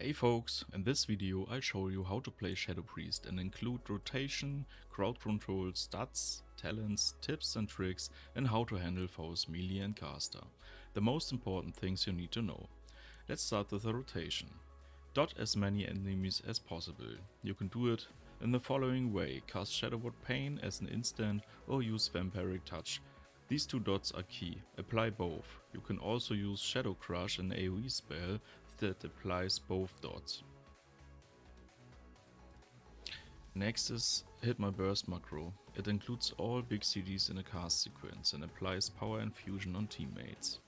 Hey folks, in this video I'll show you how to play Shadow Priest and include rotation, crowd control, stats, talents, tips and tricks, and how to handle foes melee and caster. The most important things you need to know. Let's start with the rotation. Dot as many enemies as possible. You can do it in the following way: cast Shadowward Pain as an instant or use Vampiric Touch. These two dots are key, apply both. You can also use Shadow Crush, an AoE spell that applies both dots. Next is hit my BurstMacro. It includes all big CDs in a cast sequence and applies power infusion on teammates.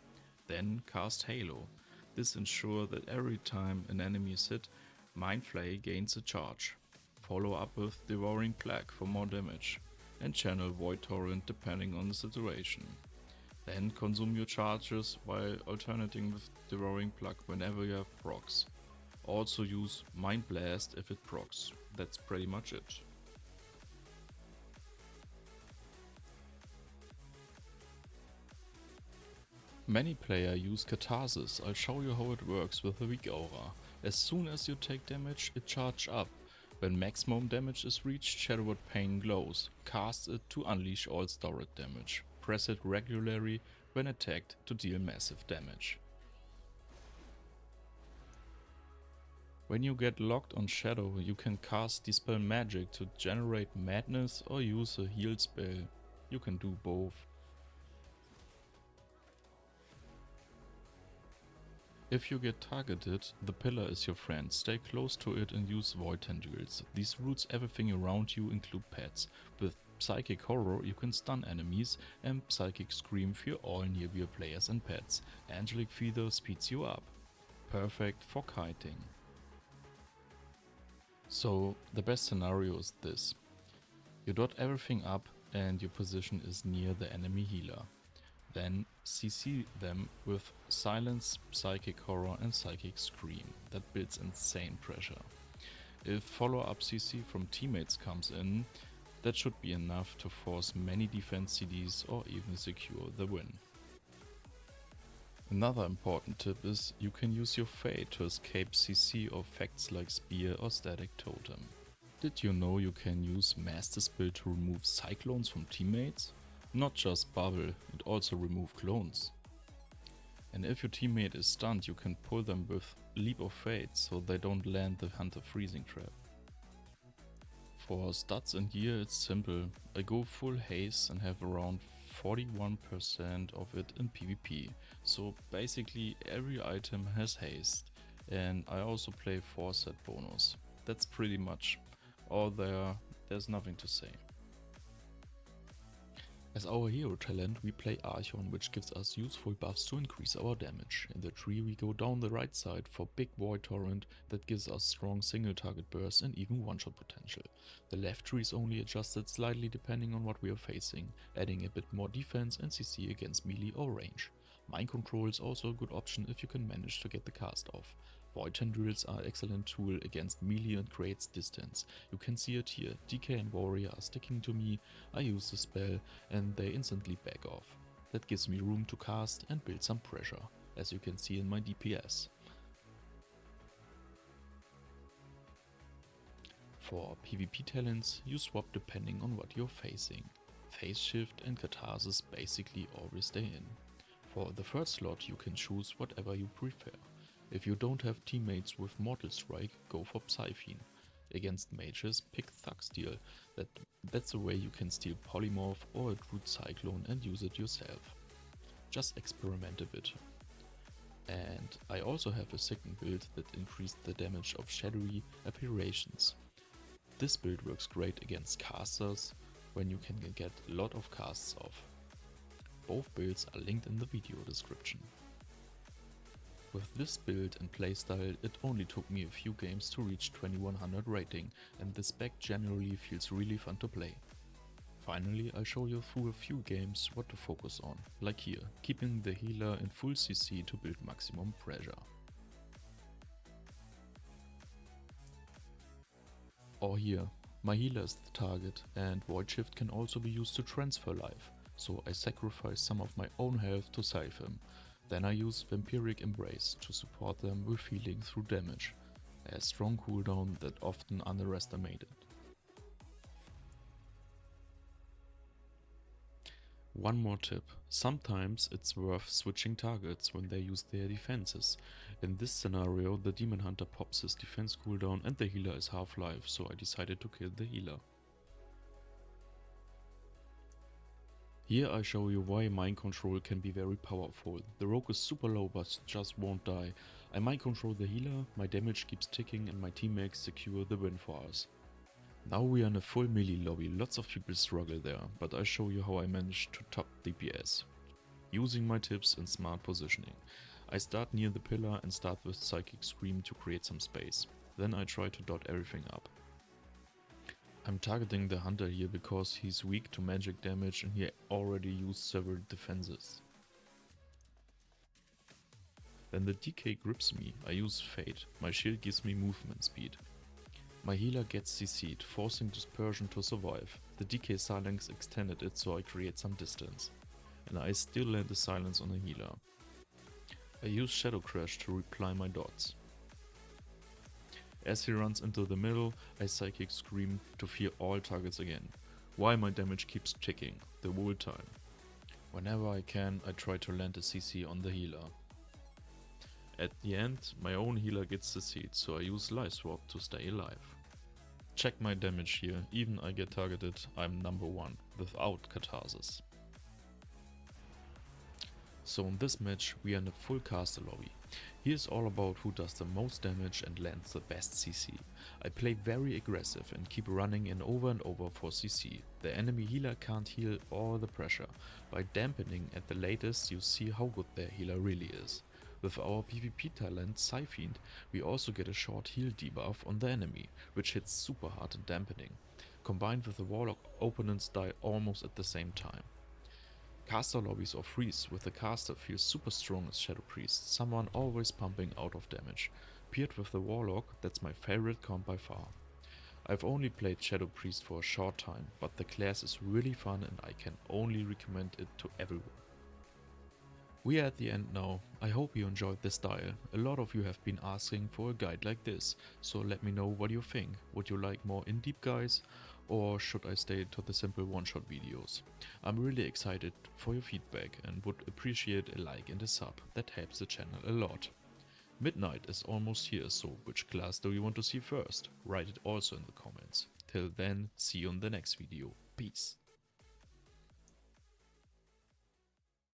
Then cast Halo. This ensures that every time an enemy is hit, Mind Flay gains a charge. Follow up with Devouring Plague for more damage, and channel Void Torrent depending on the situation. Then consume your charges while alternating with Devouring Plague whenever you have procs. Also use Mind Blast if it procs. That's pretty much it. Many players use Katarsis. I'll show you how it works with the weak aura. As soon as you take damage, it charges up. When maximum damage is reached, Shadowward Pain glows. Cast it to unleash all stored damage. Press it regularly when attacked to deal massive damage. When you get locked on Shadow, you can cast Dispel Magic to generate madness or use a heal spell. You can do both. If you get targeted, the pillar is your friend. Stay close to it and use Void Tendrils. These roots everything around you, include pets. With Psychic Horror you can stun enemies, and Psychic Scream for all nearby players and pets. Angelic Feather speeds you up. Perfect for kiting. So the best scenario is this. You dot everything up and your position is near the enemy healer. Then CC them with Silence, Psychic Horror and Psychic Scream. That builds insane pressure. If follow-up CC from teammates comes in, that should be enough to force many defense CDs or even secure the win. Another important tip is you can use your Fate to escape CC or effects like Spear or Static Totem. Did you know you can use Massdispell to remove cyclones from teammates? Not just bubble, it also remove clones. And if your teammate is stunned, you can pull them with Leap of Fate so they don't land the Hunter Freezing Trap. For stats and gear it's simple. I go full haste and have around 41% of it in PvP. So basically every item has haste, and I also play Foresight bonus. That's pretty much all there's nothing to say. As our hero talent we play Archon, which gives us useful buffs to increase our damage. In the tree we go down the right side for big Void Torrent that gives us strong single target burst and even one shot potential. The left tree is only adjusted slightly depending on what we are facing, adding a bit more defense and CC against melee or range. Mind Control is also a good option if you can manage to get the cast off. Void Tendrils are an excellent tool against melee and creates distance. You can see it here. DK and Warrior are sticking to me, I use the spell and they instantly back off. That gives me room to cast and build some pressure, as you can see in my DPS. For PvP talents, you swap depending on what you're facing. Phase Shift and Katarsis basically always stay in. For the first slot you can choose whatever you prefer. If you don't have teammates with Mortal Strike, go for Psyfiend. Against mages, pick Thug Steel. That's a way you can steal Polymorph or a Druid Cyclone and use it yourself. Just experiment a bit. And I also have a second build that increased the damage of shadowy apparitions. This build works great against casters when you can get a lot of casts off. Both builds are linked in the video description. With this build and playstyle, it only took me a few games to reach 2100 rating, and this spec generally feels really fun to play. Finally, I'll show you through a few games what to focus on, like here, keeping the healer in full CC to build maximum pressure. Or here, my healer is the target, and Void Shift can also be used to transfer life, so I sacrifice some of my own health to save him. Then I use Vampiric Embrace to support them with healing through damage. A strong cooldown that often underestimated. One more tip, sometimes it's worth switching targets when they use their defenses. In this scenario, the Demon Hunter pops his defense cooldown and the healer is half life, so I decided to kill the healer. Here I show you why mind control can be very powerful. The rogue is super low but just won't die. I mind control the healer, my damage keeps ticking and my teammates secure the win for us. Now we are in a full melee lobby, lots of people struggle there, but I show you how I managed to top DPS. Using my tips and smart positioning. I start near the pillar and start with Psychic Scream to create some space. Then I try to dot everything up. I'm targeting the hunter here because he's weak to magic damage and he already used several defenses. When the DK grips me, I use Fate, my shield gives me movement speed. My healer gets CC'd, forcing Dispersion to survive. The DK silence extended it so I create some distance. And I still land the silence on the healer. I use Shadow Crash to reply my dots. As he runs into the middle, I Psychic Scream to fear all targets again. While my damage keeps ticking, the whole time. Whenever I can, I try to land a CC on the healer. At the end, my own healer gets the seed, so I use Life Swap to stay alive. Check my damage here, even I get targeted, I'm number 1, without Katarsis. So in this match we are in a full caster lobby. Here's all about who does the most damage and lands the best CC. I play very aggressive and keep running in over and over for CC. The enemy healer can't heal all the pressure. By dampening at the latest you see how good their healer really is. With our PvP talent Psyfiend, we also get a short heal debuff on the enemy, which hits super hard in dampening. Combined with the Warlock, opponents die almost at the same time. Caster lobbies or freeze with the caster feels super strong as Shadow Priest, someone always pumping out of damage. Paired with the Warlock, that's my favorite comp by far. I've only played Shadow Priest for a short time, but the class is really fun and I can only recommend it to everyone. We are at the end now. I hope you enjoyed this style. A lot of you have been asking for a guide like this, so let me know what you think. Would you like more in-deep guides, or should I stay to the simple one-shot videos? I'm really excited for your feedback and would appreciate a like and a sub, that helps the channel a lot. Midnight is almost here, so which class do you want to see first? Write it also in the comments. Till then, see you in the next video. Peace.